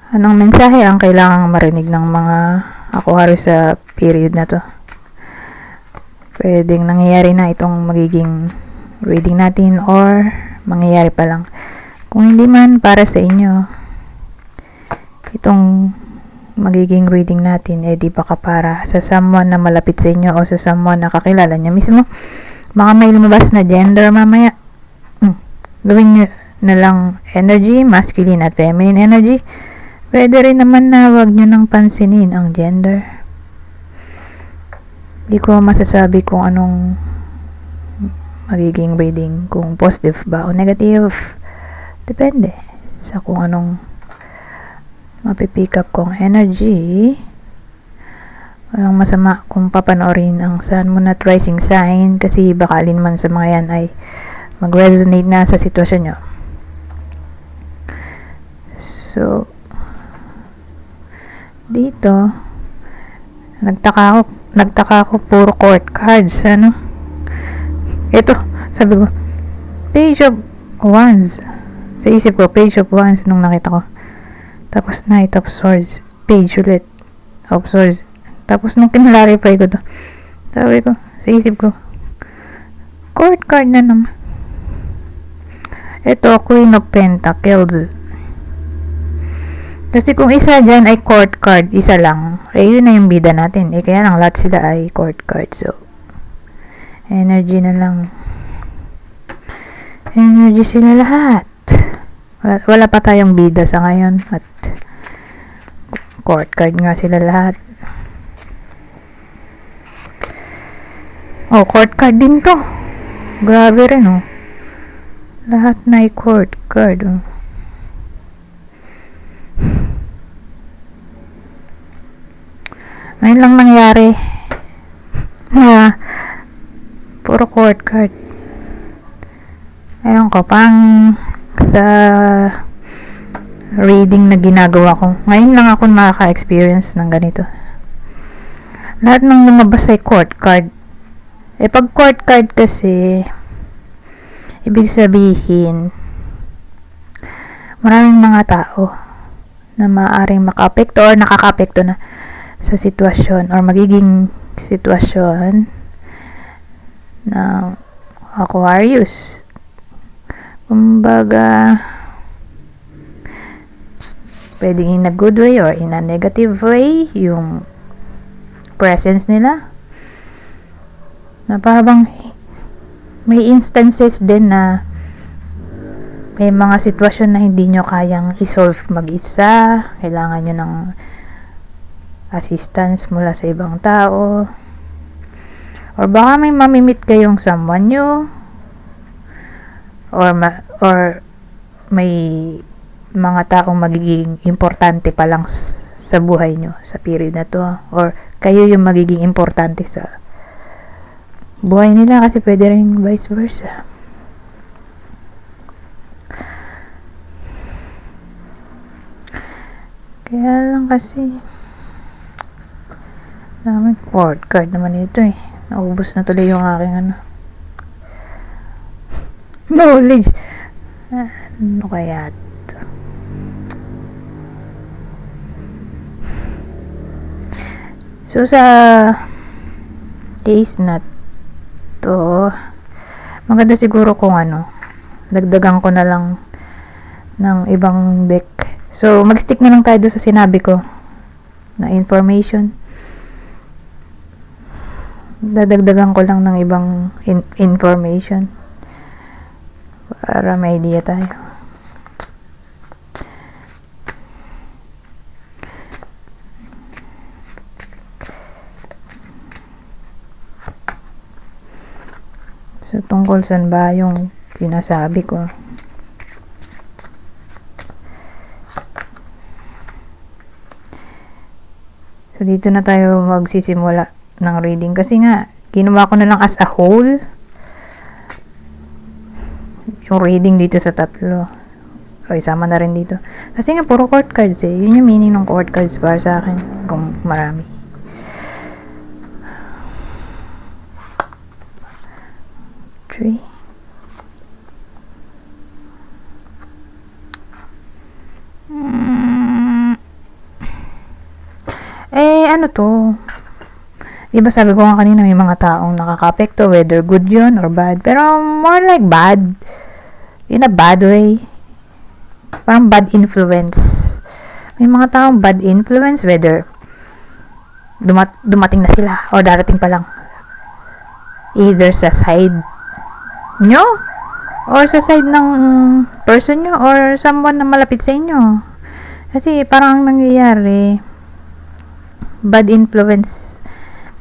Anong mensahe ang kailangang marinig ng mga Aquarius sa period na to? Pwedeng nangyayari na itong magiging reading natin or mangyayari pa lang. Kung hindi man para sa inyo, itong magiging reading natin, di baka para sa someone na malapit sa inyo o sa someone na kakilala niya mismo. Baka may lumabas na gender mamaya. Gawin nyo na lang energy, masculine at feminine energy. Pwede rin naman na wag nyo nang pansinin ang gender. Di ko masasabi kung anong magiging reading, kung positive ba o negative. Depende sa kung anong mapipick up kong energy. Walang masama kung papanoorin ang Sun, Moon at Rising sign kasi baka alin man sa mga yan ay mag-resonate na sa sitwasyon nyo. So, dito, nagtaka ako puro court cards, ano? Ito, sabi ko, Page of Wands. Sa isip ko, Page of Wands nung nakita ko. Tapos, Knight of Swords. Page ulit of Swords. Tapos, nung kinlarify ko to, sabi ko, sa isip ko, court card na naman. Ito, Queen of Pentacles. Kasi kung isa dyan ay court card, isa lang, yun na yung bida natin. Kaya lang, lahat sila ay court card. So, energy na lang. Energy sila lahat. Wala pa tayong bida sa ngayon. At court card nga sila lahat. Oh, court card din to. Grabe rin, oh. Lahat na ay court card, oh. Ngayon lang nangyari na puro court card. Ayun ko, pang sa reading na ginagawa ko, ngayon lang ako nakaka-experience ng ganito. Lahat ng lumabas ay court card. Pag court card kasi, ibig sabihin, maraming mga tao na maaaring maka-apekto or nakaka-apekto na sa sitwasyon or magiging sitwasyon ng Aquarius. Kumbaga, pwedeng in a good way or in a negative way yung presence nila. Na parang may instances din na may mga sitwasyon na hindi nyo kayang i-solve mag-isa. Kailangan nyo ng assistance mula sa ibang tao. Or baka may mamimit kayong someone nyo. Or may mga taong magiging importante pa lang sa buhay nyo sa period na to. Or kayo yung magiging importante sa buhay nila kasi pwede rin vice versa. Kaya lang kasi daming court card naman ito eh. Naubos na tuloy yung aking knowledge. Ano kaya ito? So sa case na to, maganda siguro kung dagdagan ko na lang ng ibang deck. So mag-stick na lang tayo doon sa sinabi ko na information. Dadagdagan ko lang ng ibang information para may idea tayo. So tungkol saan ba yung sinasabi ko? So dito na tayo magsisimula ng reading kasi nga ginawa ko na lang as a whole yung reading dito sa tatlo. O isama na rin dito kasi nga puro court cards eh. Yun yung meaning ng court cards para sa akin kung marami. Three. ano to, diba sabi ko nga kanina may mga taong nakaka-apekto, whether good yun or bad, pero more like bad, in a bad way, parang bad influence. May mga taong bad influence, whether dumating na sila or darating pa lang, either sa side nyo or sa side ng person nyo or someone na malapit sa inyo. Kasi parang nangyayari, bad influence.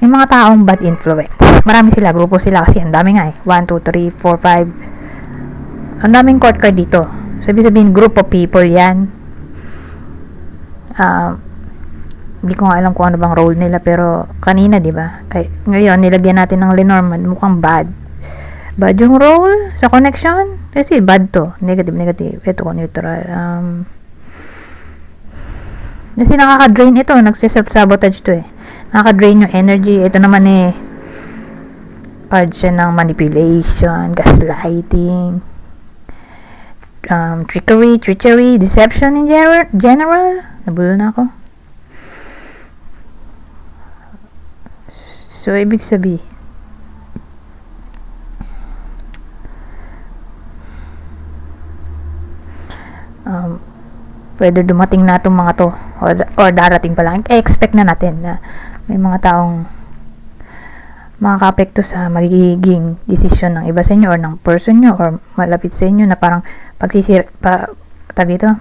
May mga taong bad influence. Marami sila, grupo sila kasi ang dami nga eh. 1, 2, 3, 4, 5. Ang daming court card dito. So, ibig sabihin, group of people yan. Hindi ko nga alam kung ano bang role nila, pero kanina, di ba? Ngayon, nilagyan natin ng Lenormand, mukhang bad. Bad yung role sa connection? Kasi bad to. Negative. Ito ko, neutral. Kasi nakaka-drain ito. Nagsiself-sabotage to eh. Nakaka-drain yung energy. Ito naman eh, card siya ng manipulation, gaslighting, treachery, deception in general. Nabulo na ako. So, ibig sabihin, whether dumating na itong mga to or darating pa lang, expect na natin na may mga taong makaka-apekto sa magiging desisyon ng iba sa inyo or ng person nyo or malapit sa inyo na parang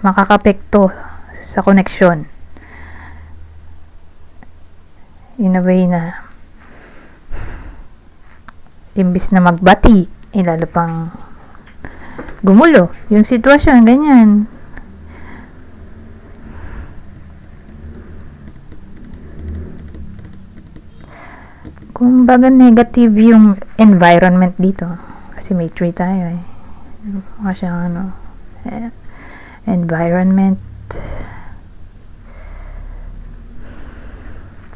makaka-apekto sa connection in a way na imbis na magbati, lalo pang gumulo yung sitwasyon, ganyan. Kumbaga negative yung environment dito. Kasi may 3 tayo eh. Mukha siyang environment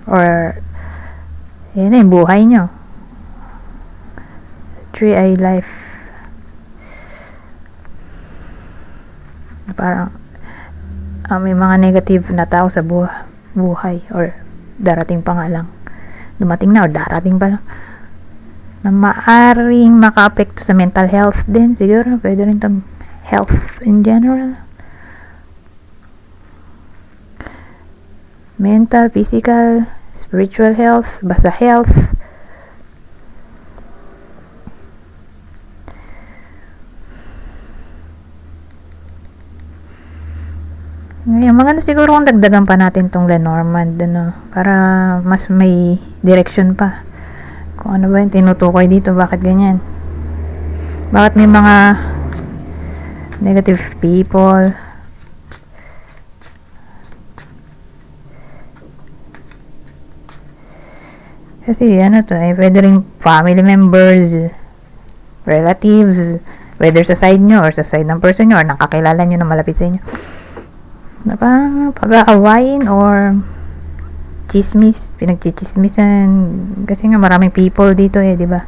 or yun yung buhay nyo. 3i life. Parang may mga negative na tao sa buhay or darating pa nga lang. Dumating na o darating pa lang na maaring maka-apekto sa mental health din siguro, pwede rin itong health in general, mental, physical, spiritual health, basta health. Ngayon, maganda siguro kung dagdagan pa natin tong Lenormand, para mas may direction pa. Kung ano ba yung tinutukoy dito, bakit ganyan? Bakit may mga negative people? Kasi pwede rin family members, relatives, whether sa side nyo or sa side ng person nyo or nakakilala nyo na malapit sa inyo. Na parang pag-aawayin or chismis, pinagchichismisan kasi nga maraming people dito di ba?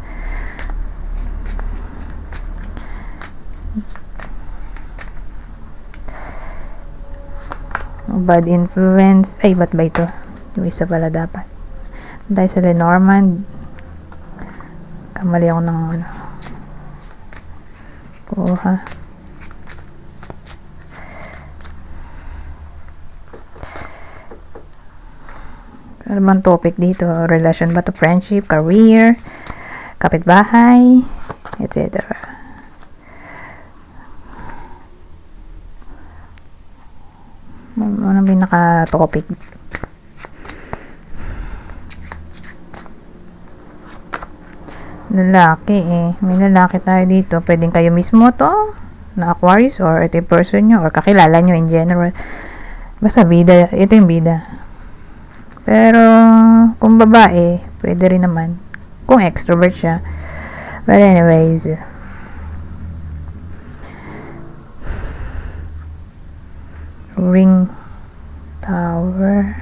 Bad influence, ba't ba ito? Yung isa pala dapat. Dahil sa Lenormand, kamali ako ng kuha. Ano bang topic dito? Relasyon ba to? Friendship, career, kapitbahay, etc. Ano ba yung naka-topic? Lalaki may lalaki tayo dito. Pwedeng kayo mismo to na Aquarius or ito yung person nyo or kakilala nyo in general. Basta bida, ito yung bida. Pero kung babae, pwede rin naman kung extrovert siya. But anyways, ring tower,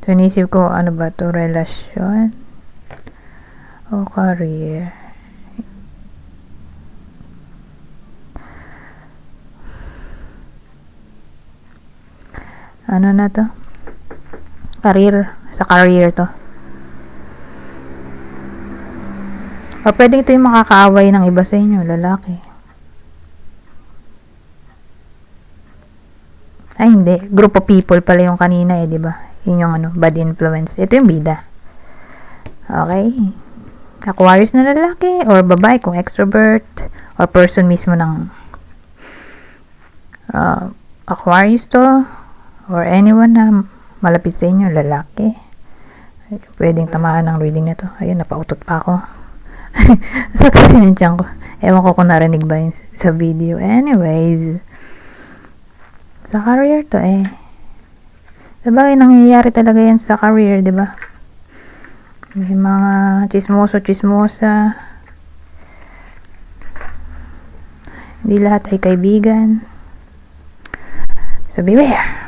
so inisip ko ano ba to, relasyon o career. ano na to? Career. Sa career to. O pwede ito yung makakaaway ng iba sa inyo, lalaki. Ay, hindi. Group of people pala yung kanina eh, di ba? Yun yung ano, bad influence. Ito yung bida. Okay. Aquarius na lalaki or babae kung extrovert or person mismo ng Aquarius to or anyone na malapit sa inyo, lalaki. Pwedeng tamaan ng reading na to. Ayun, napautot pa ako. So, sinintyan ko. Ewan ko kung narinig ba yun sa video. Anyways, sa career to eh. Sabagay, nangyayari talaga yan sa career, di ba? May mga chismosa. Hindi lahat ay kaibigan. So, beware.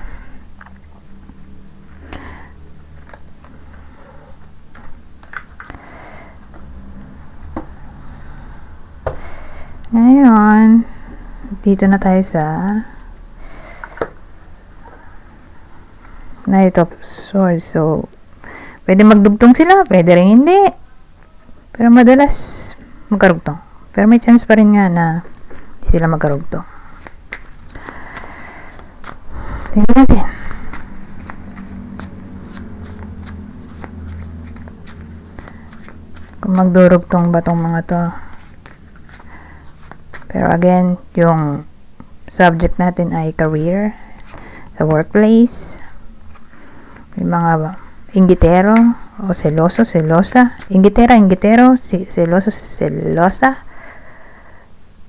Ngayon, dito na tayo sa Knight of Swords. So, pwede magdugtong sila, pwede rin hindi. Pero madalas magkarugtong. Pero may chance pa rin nga na hindi sila magkarugtong. Tingnan natin. Kung magdurugtong ba tong mga to. Pero again, yung subject natin ay career sa workplace. May mga inggitero o selosa. Inggitero, selosa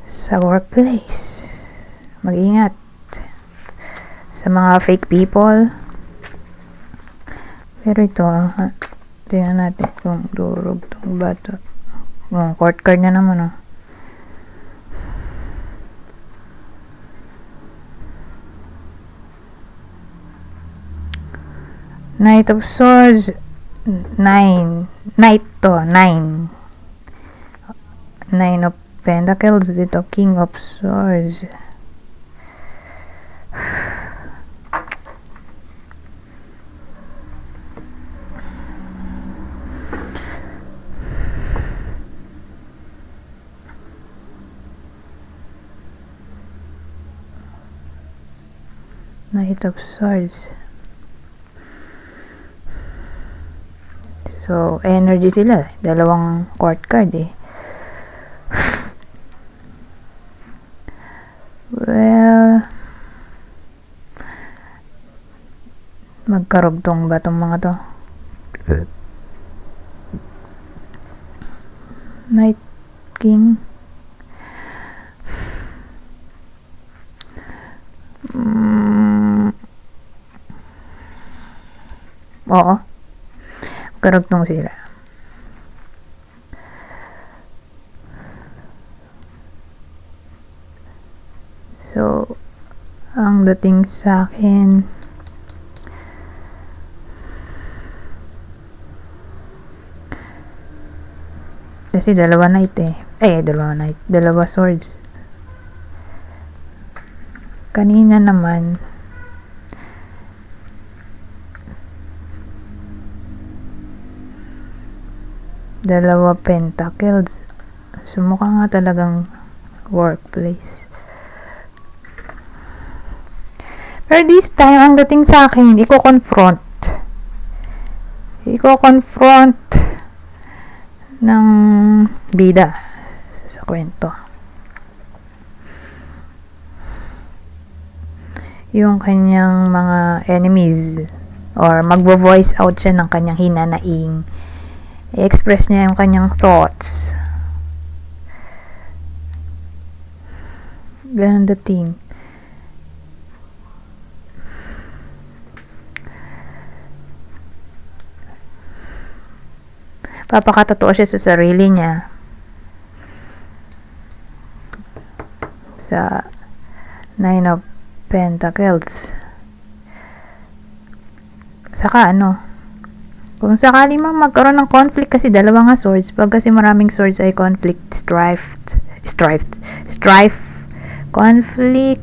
sa workplace. Mag-ingat sa mga fake people. Pero ito, tingnan natin kung durugtong ba ito. Court card na naman, oh. Knight of Swords, 9. Knight to, 9. 9 of Pentacles dito, King of Swords. Knight of Swords. So, energy sila. Dalawang court card eh. Well, magkarugtong ba itong mga to? Knight King. Oo. Karugtong sila. So, ang dating sa akin, kasi dalawa knight eh. Dalawa swords. Kanina naman, dalawa pentacles. So, mukha nga talagang workplace. Pero this time, ang dating sa akin, iko-confront ng bida sa kwento. Yung kanyang mga enemies or magvo-voice out siya ng kanyang hinanaing. I-express niya yung kanyang thoughts. Ganun dating. Papakatotoo siya sa sarili niya. Sa 9 of Pentacles. Saka kung sakali mang magkaroon ng conflict, kasi dalawa nga swords, pag kasi maraming swords ay conflict, strife, conflict,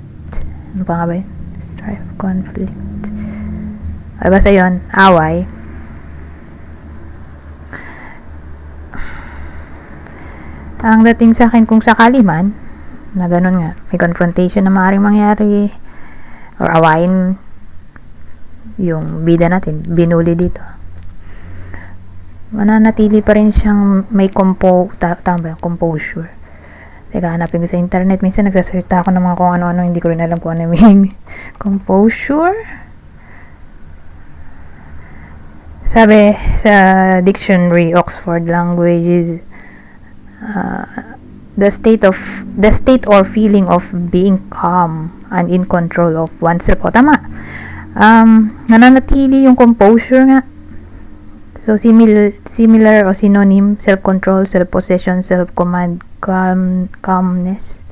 ano pa nga ba yun? Strife, conflict, Basta yun, away. Ang dating sa akin, kung sakali man, na ganun nga, may confrontation na maaaring mangyari, or awayin yung bida natin, binuli dito, mananatili pa rin siyang may composure. Teka, hanapin ko sa internet. Minsan nagsasalita ako ng mga kung ano-ano, hindi ko rin alam kung ano meaning. Composure? Sabi sa dictionary, Oxford Languages, the state or feeling of being calm and in control of oneself. O, tama. Nananatili yung composure nga. So, similar o synonym, self-control, self-possession, self-command, calmness,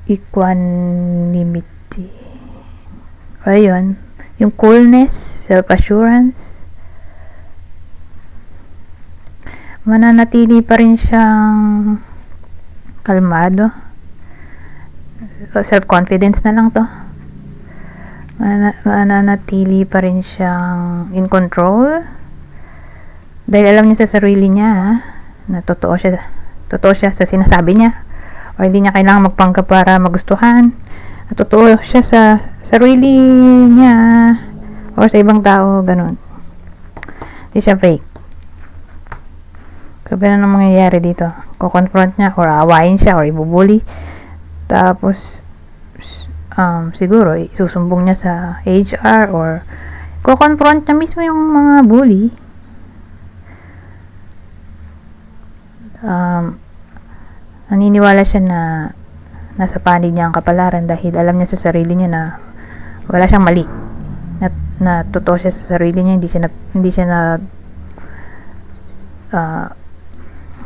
equanimity. Ayun. Yung coolness, self-assurance. Mananatili pa rin siyang kalmado. Self-confidence na lang to. Mananatili pa rin siyang in control. Dahil alam niya sa sarili niya na totoo siya sa sinasabi niya. O hindi niya kailangan magpanggap para magustuhan. Totoo siya sa sarili niya or sa ibang tao, ganun. Hindi siya fake. So, ganun ang mangyayari dito. Ko-confront niya or awayin siya or ibubuli. Tapos, siguro, isusumbong niya sa HR or ko-confront niya mismo yung mga bully. Naniniwala siya na nasa panig niya ang kapalaran dahil alam niya sa sarili niya na wala siyang mali, na totoo siya sa sarili niya, hindi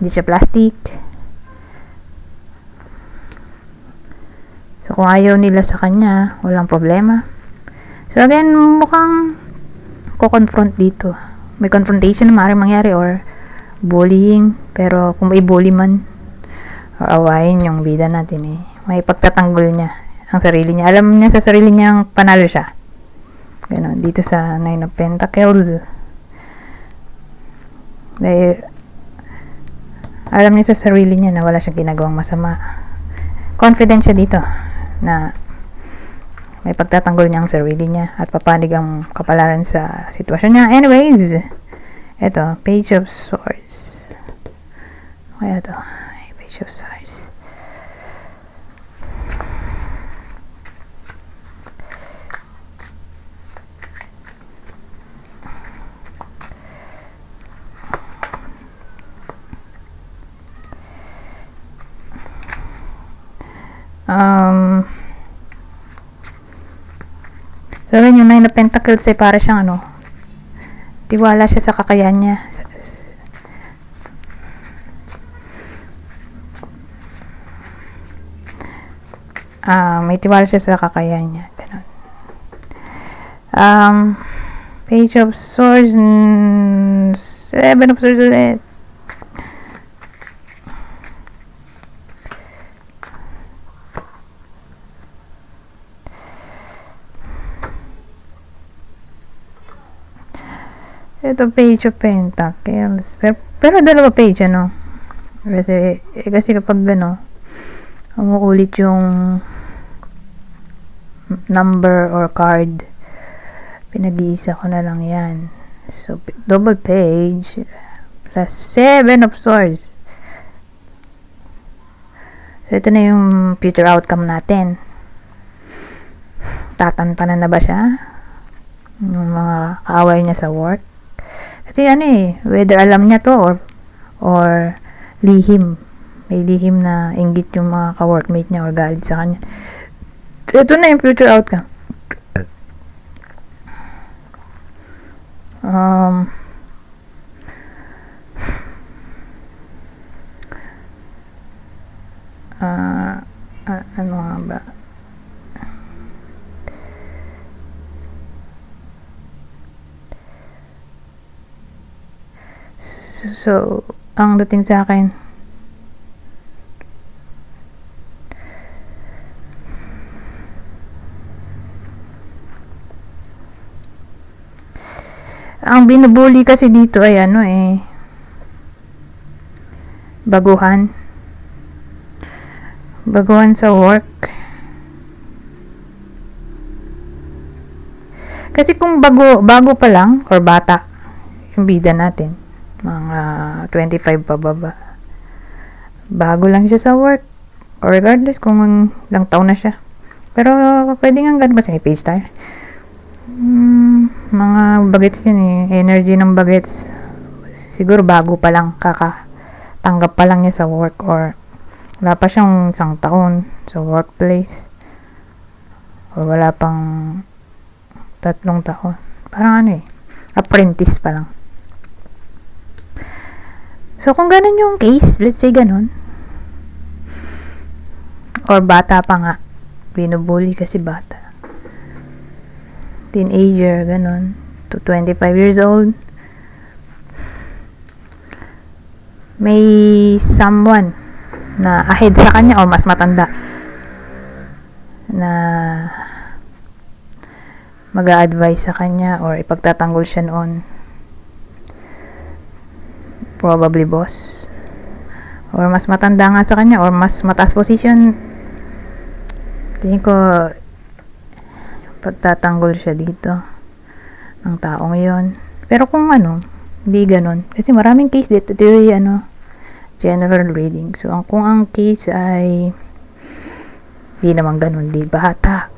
siya plastic. So kung ayaw nila sa kanya, walang problema. So again, mukhang ko-confront dito, may confrontation na maaaring mangyari or bullying, pero kung may bully man or awayin yung bida natin, may pagtatanggol niya ang sarili niya. Alam niya sa sarili niyang panalo siya. Ganon. Dito sa Nine of Pentacles. Dahil alam niya sa sarili niya na wala siyang ginagawang masama. Confident siya dito na may pagtatanggol niya ang sarili niya at papanig ang kapalaran sa sitwasyon niya. Anyways, eto, Page of Swords. Kaya to, Page of Swords. So, yung Nine of Pentacles ay para siyang tiwala siya sa kakayahan niya. May tiwala siya sa kakayahan niya. Ganun. Page of Swords, Seven of Swords ulit. Ito, Page of Pentacles. Pero dalawa page, Kasi kapag umuulit yung number or card, pinag-iisa ko na lang yan. So, double page plus Seven of Swords. So, ito na yung future outcome natin. Tatantanan na ba siya? Yung mga kaaway niya sa work? Kasi whether alam niya to or lihim. May lihim na inggit yung mga ka-workmate niya or galit sa kanya. Ito na yung future outcome. Ano nga ba? So, ang dating sa akin, Ang binubuli kasi dito ay ano baguhan. Baguhan sa work. Kasi kung bago pa lang or bata yung bida natin, mga 25 pababa, bago lang siya sa work, or regardless kung ilang taon na siya, pero pwede nga ganun kasi may page tayo. Mga bagets yun energy ng bagets, siguro bago pa lang, kakatanggap pa lang niya sa work, or wala pa siyang isang taon sa workplace, or wala pang 3 taon, parang apprentice pa lang. So kung ganun yung case, let's say ganun, or bata pa nga, binubuli kasi bata, teenager, ganun, to 25 years old, may someone na ahead sa kanya or mas matanda na mag-a-advise sa kanya or ipagtatanggol siya noon, probably boss, or mas matanda nga sa kanya or mas mataas position. Tingin ko pagtatanggol siya dito ng taong yon. Pero kung hindi ganun, kasi maraming case dito, theory, general reading. So kung ang case ay di naman ganun, di bata,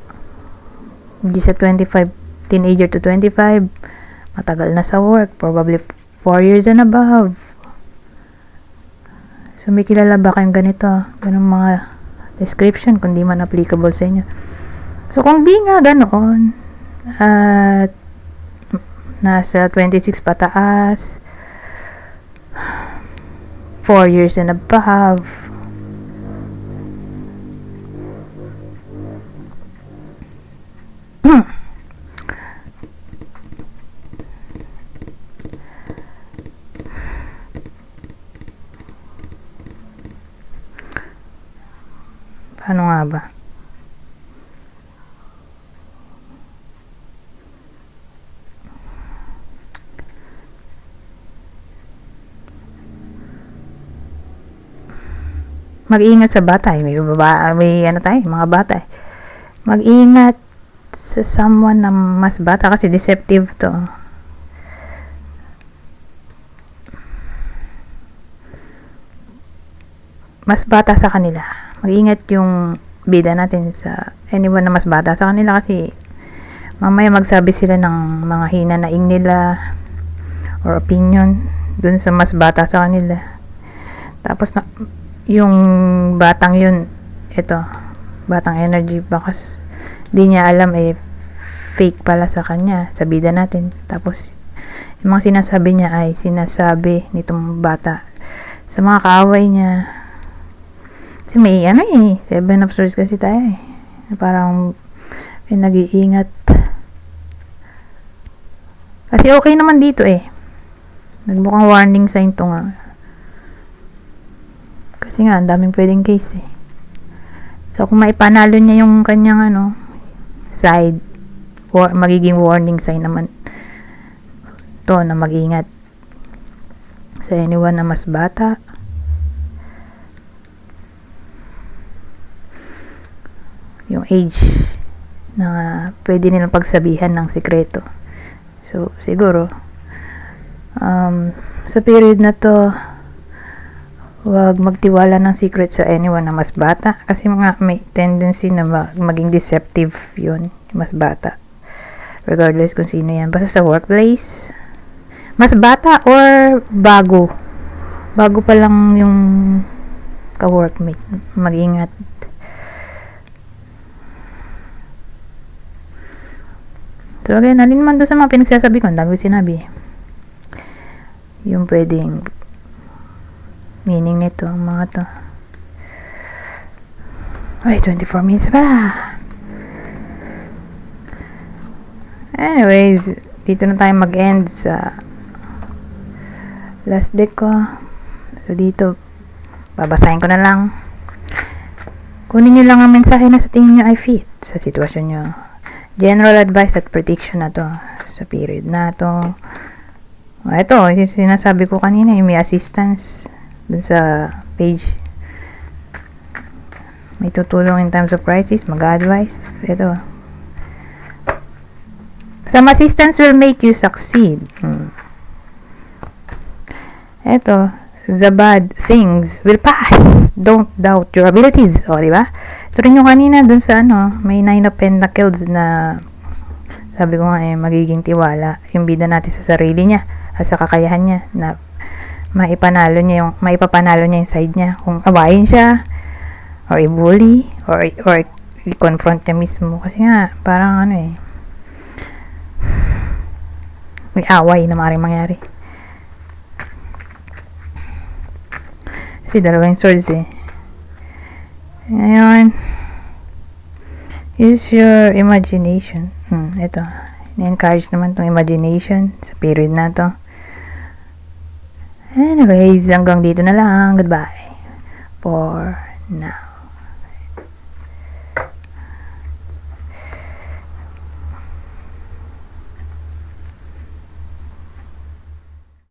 hindi siya 25, teenager to 25, matagal na sa work, probably 4 years and above. So may kilala ba kayong ganito, ganung mga description, kung di man applicable sa inyo? So kung di nga ganoon, at nasa 26 pataas, 4 years and above, paano nga ba? Mag-ingat sa bata, may mga bata. Mag-ingat sa someone na mas bata kasi deceptive to. Mas bata sa kanila. Mag-ingat yung bida natin sa anyone na mas bata sa kanila kasi mamaya magsabi sila ng mga hinanaing nila or opinion dun sa mas bata sa kanila. Tapos yung batang yun, batang energy, baka di niya alam fake pala sa kanya, sa bida natin. Tapos yung mga sinasabi niya ay sinasabi nitong bata sa mga kaaway niya. Kasi may 7 of swords kasi tayo parang pinag-iingat. Kasi okay naman dito nagmukhang warning sign to nga. Kasi nga, ang daming pwedeng case So, kung maipanalo niya yung kanyang side, magiging warning sign naman to na mag-ingat sa anyone na mas bata. Yung age na pwede nilang pagsabihan ng sikreto. So, siguro, sa period na to, huwag magtiwala ng secret sa anyone na mas bata kasi may tendency na maging deceptive yun, mas bata, regardless kung sino yan. Basta sa workplace, mas bata or bago pa lang yung ka-workmate, mag-ingat. So again, alin man doon sa mga pinagsasabi ko, ang dami sinabi yung pwedeng meaning nito, mga to. Ay, 24 minutes pa. Anyways, dito na tayo mag-end sa last deck ko. So, dito, babasahin ko na lang. Kunin nyo lang ang mensahe na sa tingin nyo ay fit sa sitwasyon nyo. General advice at prediction na to sa period na to. Ito, yung sinasabi ko kanina, yung may assistance dun sa page. May tutulong in times of crisis, mag-advise. Ito. Some assistance will make you succeed. Ito. The bad things will pass. Don't doubt your abilities. O, diba? Ito rin yung kanina dun sa may 9 of Pentacles na sabi ko nga magiging tiwala yung bida natin sa sarili niya at sa kakayahan niya na maipapanalo niya yung side niya. Kung awayin siya, or i-bully, or i-confront niya mismo. Kasi nga, parang may away na maaaring mangyari. Kasi dalawa yung swords Ngayon, use your imagination. Ito. Ni-encourage naman tong imagination sa period na to. Anyways, hanggang dito na lang. Goodbye for now.